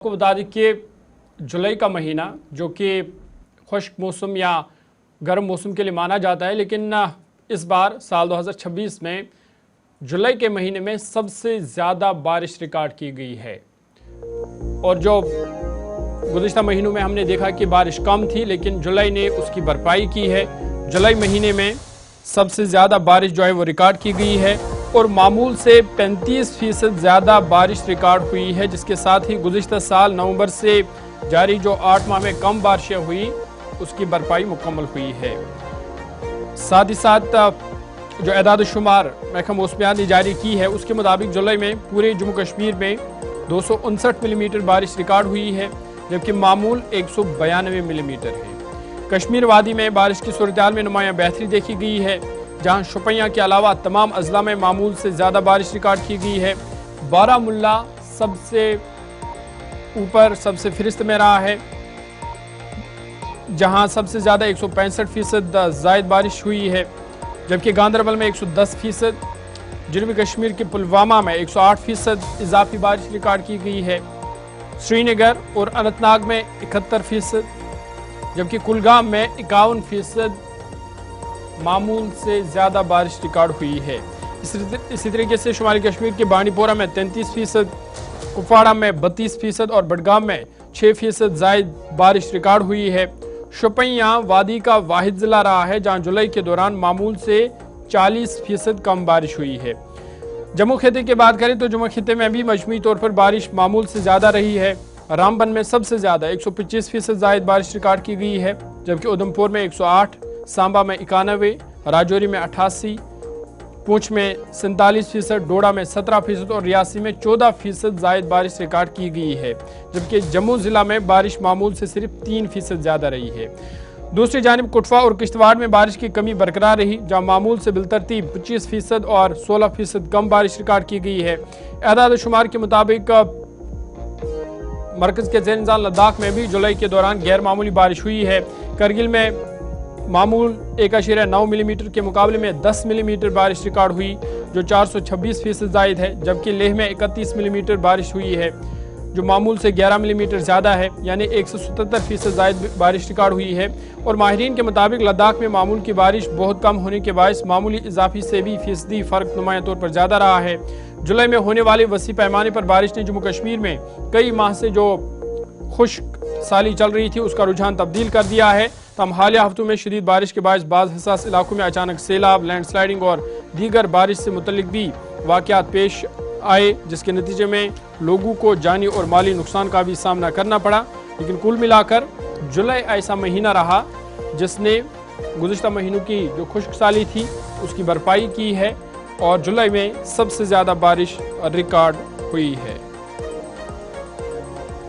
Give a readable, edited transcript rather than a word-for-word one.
आपको बता दें कि जुलाई का महीना जो कि खुश्क मौसम या गर्म मौसम के लिए माना जाता है, लेकिन इस बार साल 2026 में जुलाई के महीने में सबसे ज़्यादा बारिश रिकॉर्ड की गई है। और जो गुज़िश्ता महीनों में हमने देखा कि बारिश कम थी, लेकिन जुलाई ने उसकी भरपाई की है। जुलाई महीने में सबसे ज़्यादा बारिश जो है वो रिकॉर्ड की गई है और मामूल से 35% ज़्यादा बारिश रिकॉर्ड हुई है, जिसके साथ ही गुज़िश्ता साल नवंबर से जारी जो 8 माह में कम बारिशें हुई उसकी भरपाई मुकम्मल हुई है। साथ ही साथ जो एदाद शुमार महकमा मौसमियात ने जारी की है उसके मुताबिक जुलाई में पूरे जम्मू कश्मीर में 259 मिलीमीटर बारिश रिकॉर्ड हुई है, जबकि मामूल 192 मिलीमीटर है। कश्मीर वादी में बारिश की सूरत में नुमाया बेहतरी देखी गई है, जहां शुपियां के अलावा तमाम अजला में मामूल से ज़्यादा बारिश रिकॉर्ड की गई है। बारामुल्ला सबसे ऊपर सबसे फहरिस्त में रहा है, जहां सबसे ज़्यादा 165% ज़ायद बारिश हुई है, जबकि गांदरबल में 110%, जनूबी कश्मीर के पुलवामा में 108% इजाफी बारिश रिकॉर्ड की गई है। श्रीनगर और अनंतनाग में 71%, जबकि कुलगाम में 51% मामूल से ज़्यादा बारिश रिकॉर्ड हुई है। इसी तरीके से शुमाली कश्मीर के बांडीपोरा में 33%, कुपवाड़ा में 32% और बडगाम में 6% ज़ायद बारिश रिकॉर्ड हुई है। शुपियां वादी का वाहिद ज़िला रहा है जहां जुलाई के दौरान मामूल से 40% कम बारिश हुई है। जम्मू खिते की बात करें तो जम्मू खिते में भी मजमूई तौर पर बारिश मामूल से ज़्यादा रही है। रामबन में सबसे ज़्यादा 125% ज़ायद बारिश रिकॉर्ड की गई है, जबकि उधमपुर में 108, सांबा में 91, राजौरी में 88, पुंछ में 47%, डोडा में 17% और रियासी में 14% ज़ायद बारिश रिकॉर्ड की गई है, जबकि जम्मू ज़िला में बारिश मामूल से सिर्फ 3% ज़्यादा रही है। दूसरी जानिब कुटवा और किश्तवाड़ में बारिश की कमी बरकरार रही, जहां मामूल से बिलतरतीब 25% और 16% कम बारिश रिकॉर्ड की गई है। एदाद शुमार के मुताबिक मरकज़ के ज़ेर लद्दाख में भी जुलाई के दौरान गैर मामूली बारिश हुई है। करगिल में मामूल 1.9 मिलीमीटर के मुकाबले में 10 मिलीमीटर बारिश रिकॉर्ड हुई, जो 426% ज़ायद है, जबकि लेह में 31 मिलीमीटर बारिश हुई है, जो मामूल से 11 मिलीमीटर ज़्यादा है, यानी 177% ज़ायद बारिश रिकॉर्ड हुई है। और माहिरीन के मुताबिक लद्दाख में मामूल की बारिश बहुत कम होने के बायस मामूली इजाफी से भी फीसदी फ़र्क नुमाया तौर पर ज़्यादा रहा है। जुलाई में होने वाले वसी पैमाने पर बारिश ने जम्मू कश्मीर में कई माह से जो खुश्क साली चल रही थी उसका रुझान तब्दील कर दिया है। तमाम हालिया हफ्तों में शदीद बारिश के बायस बाज़ हसास इलाकों में अचानक सैलाब, लैंडस्लाइडिंग और दीगर बारिश से मुतल्लिक भी वाक़यात पेश आए, जिसके नतीजे में लोगों को जानी और माली नुकसान का भी सामना करना पड़ा। लेकिन कुल मिलाकर जुलाई ऐसा महीना रहा जिसने गुज़िश्ता महीनों की जो खुश्क साली थी उसकी भरपाई की है और जुलाई में सबसे ज़्यादा बारिश रिकॉर्ड हुई है।